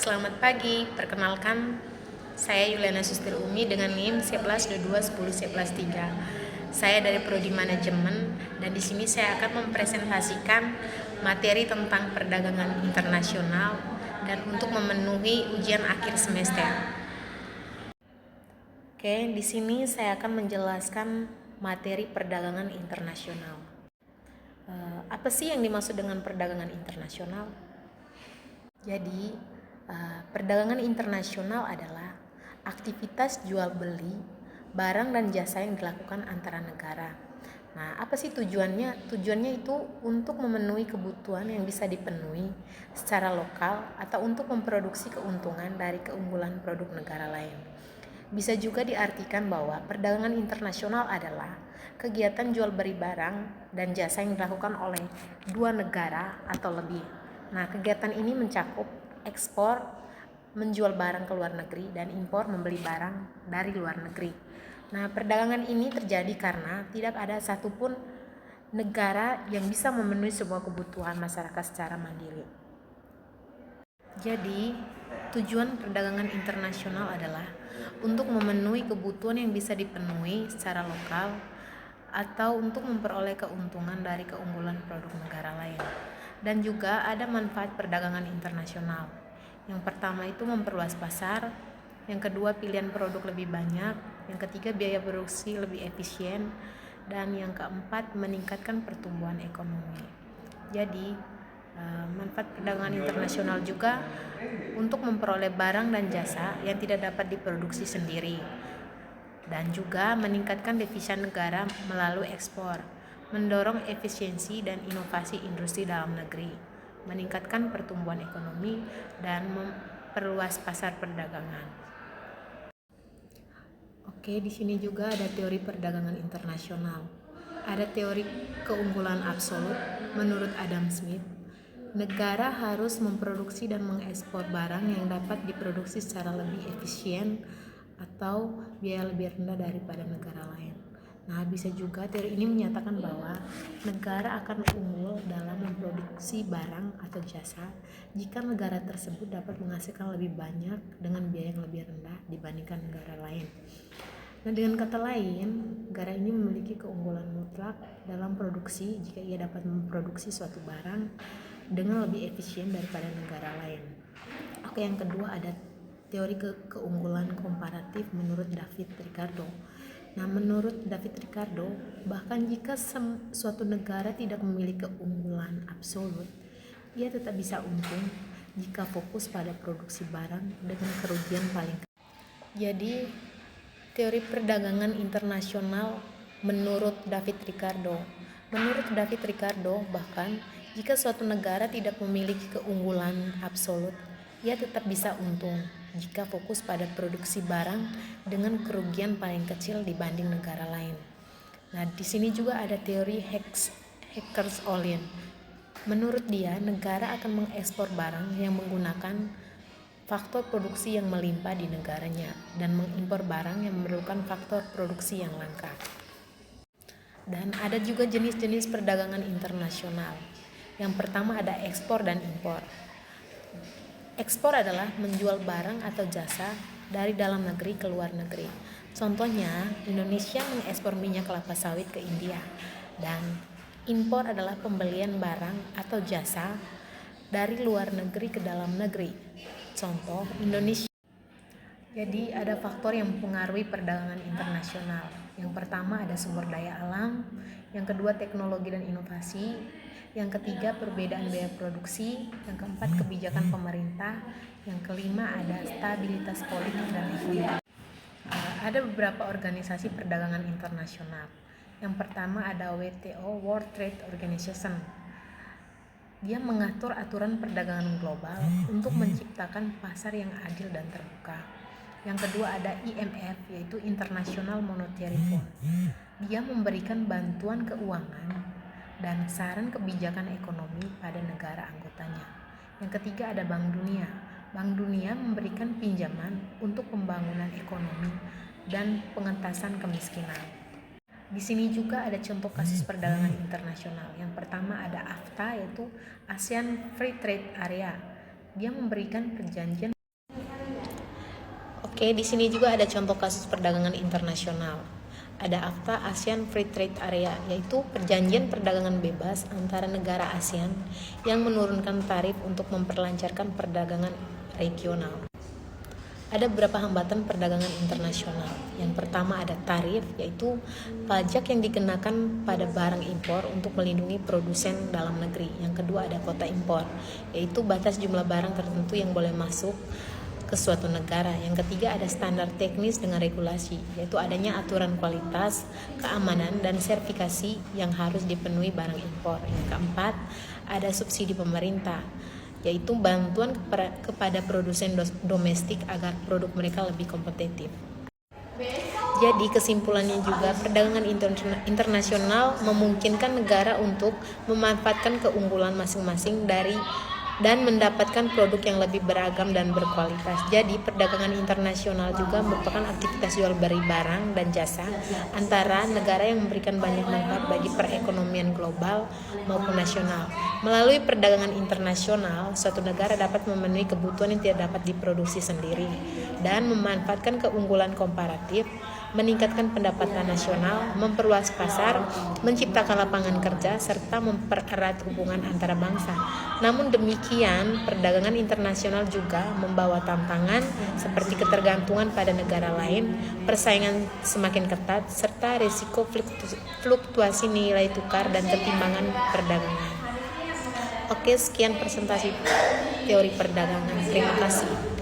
Selamat pagi, perkenalkan saya Yuliana Sustil Umi dengan NIM 1122101113. Saya dari Prodi Manajemen dan di sini saya akan mempresentasikan materi tentang perdagangan internasional dan untuk memenuhi ujian akhir semester. Oke, di sini saya akan menjelaskan materi perdagangan internasional. Apa sih yang dimaksud dengan perdagangan internasional? Jadi, perdagangan internasional adalah aktivitas jual beli barang dan jasa yang dilakukan antara negara. Nah, apa sih tujuannya? Tujuannya itu untuk memenuhi kebutuhan yang bisa dipenuhi secara lokal atau untuk memproduksi keuntungan dari keunggulan produk negara lain. Bisa juga diartikan bahwa perdagangan internasional adalah kegiatan jual beli barang dan jasa yang dilakukan oleh dua negara atau lebih. Nah, kegiatan ini mencakup ekspor, menjual barang ke luar negeri, dan impor membeli barang dari luar negeri. Nah, perdagangan ini terjadi karena tidak ada satupun negara yang bisa memenuhi semua kebutuhan masyarakat secara mandiri. Jadi, tujuan perdagangan internasional adalah untuk memenuhi kebutuhan yang bisa dipenuhi secara lokal atau untuk memperoleh keuntungan dari keunggulan produk negara lain. Dan juga ada manfaat perdagangan internasional. Yang pertama itu memperluas pasar, yang kedua pilihan produk lebih banyak, yang ketiga biaya produksi lebih efisien, dan yang keempat meningkatkan pertumbuhan ekonomi. Jadi, manfaat perdagangan internasional juga untuk memperoleh barang dan jasa yang tidak dapat diproduksi sendiri, dan juga meningkatkan devisa negara melalui ekspor, mendorong efisiensi dan inovasi industri dalam negeri, meningkatkan pertumbuhan ekonomi, dan memperluas pasar perdagangan. Oke, di sini juga ada teori perdagangan internasional. Ada teori keunggulan absolut menurut Adam Smith. Negara harus memproduksi dan mengekspor barang yang dapat diproduksi secara lebih efisien atau biaya lebih rendah daripada negara lain. Nah, bisa juga teori ini menyatakan bahwa negara akan unggul dalam memproduksi barang atau jasa jika negara tersebut dapat menghasilkan lebih banyak dengan biaya yang lebih rendah dibandingkan negara lain. Nah, dengan kata lain, negara ini memiliki keunggulan mutlak dalam produksi jika ia dapat memproduksi suatu barang dengan lebih efisien daripada negara lain. Oke, yang kedua ada teori keunggulan komparatif menurut David Ricardo. Nah, menurut David Ricardo, bahkan jika suatu negara tidak memiliki keunggulan absolut, ia tetap bisa untung jika fokus pada produksi barang dengan kerugian paling kecil. Jadi, teori perdagangan internasional menurut David Ricardo. Menurut David Ricardo, bahkan jika suatu negara tidak memiliki keunggulan absolut, ia tetap bisa untung jika fokus pada produksi barang dengan kerugian paling kecil dibanding negara lain. Nah, di sini juga ada teori Hecker's-Ohlin. Menurut dia, negara akan mengekspor barang yang menggunakan faktor produksi yang melimpah di negaranya dan mengimpor barang yang memerlukan faktor produksi yang langka. Dan ada juga jenis-jenis perdagangan internasional. Yang pertama ada ekspor dan impor. Ekspor adalah menjual barang atau jasa dari dalam negeri ke luar negeri. Contohnya, Indonesia mengekspor minyak kelapa sawit ke India. Dan impor adalah pembelian barang atau jasa dari luar negeri ke dalam negeri. Contoh, Indonesia. Jadi ada faktor yang mempengaruhi perdagangan internasional. Yang pertama ada sumber daya alam, yang kedua teknologi dan inovasi, yang ketiga perbedaan biaya produksi, yang keempat kebijakan pemerintah, yang kelima ada stabilitas politik dan ekonomi. Ada beberapa organisasi perdagangan internasional. Yang pertama ada WTO, World Trade Organization. Dia mengatur aturan perdagangan global untuk menciptakan pasar yang adil dan terbuka. Yang kedua ada IMF, yaitu International Monetary Fund. Dia memberikan bantuan keuangan dan saran kebijakan ekonomi pada negara anggotanya. Yang ketiga ada Bank Dunia. Bank Dunia memberikan pinjaman untuk pembangunan ekonomi dan pengentasan kemiskinan. Di sini juga ada contoh kasus perdagangan internasional. Yang pertama ada AFTA, yaitu ASEAN Free Trade Area. Dia memberikan perjanjian Oke, di sini juga ada contoh kasus perdagangan internasional. Ada AFTA ASEAN Free Trade Area, yaitu perjanjian perdagangan bebas antara negara ASEAN yang menurunkan tarif untuk memperlancarkan perdagangan regional. Ada beberapa hambatan perdagangan internasional. Yang pertama ada tarif, yaitu pajak yang dikenakan pada barang impor untuk melindungi produsen dalam negeri. Yang kedua ada kuota impor, yaitu batas jumlah barang tertentu yang boleh masuk ke suatu negara. Yang ketiga ada standar teknis dengan regulasi, yaitu adanya aturan kualitas, keamanan, dan sertifikasi yang harus dipenuhi barang impor. Yang keempat ada subsidi pemerintah, yaitu bantuan kepada produsen domestik agar produk mereka lebih kompetitif. Jadi kesimpulannya juga perdagangan internasional memungkinkan negara untuk memanfaatkan keunggulan masing-masing dan mendapatkan produk yang lebih beragam dan berkualitas. Jadi perdagangan internasional juga merupakan aktivitas jual beli barang dan jasa antara negara yang memberikan banyak manfaat bagi perekonomian global maupun nasional. Melalui perdagangan internasional, suatu negara dapat memenuhi kebutuhan yang tidak dapat diproduksi sendiri dan memanfaatkan keunggulan komparatif, meningkatkan pendapatan nasional, memperluas pasar, menciptakan lapangan kerja, serta mempererat hubungan antara bangsa. Namun demikian, perdagangan internasional juga membawa tantangan seperti ketergantungan pada negara lain, persaingan semakin ketat, serta risiko fluktuasi nilai tukar dan ketimbangan perdagangan. Oke, sekian presentasi teori perdagangan. Terima kasih.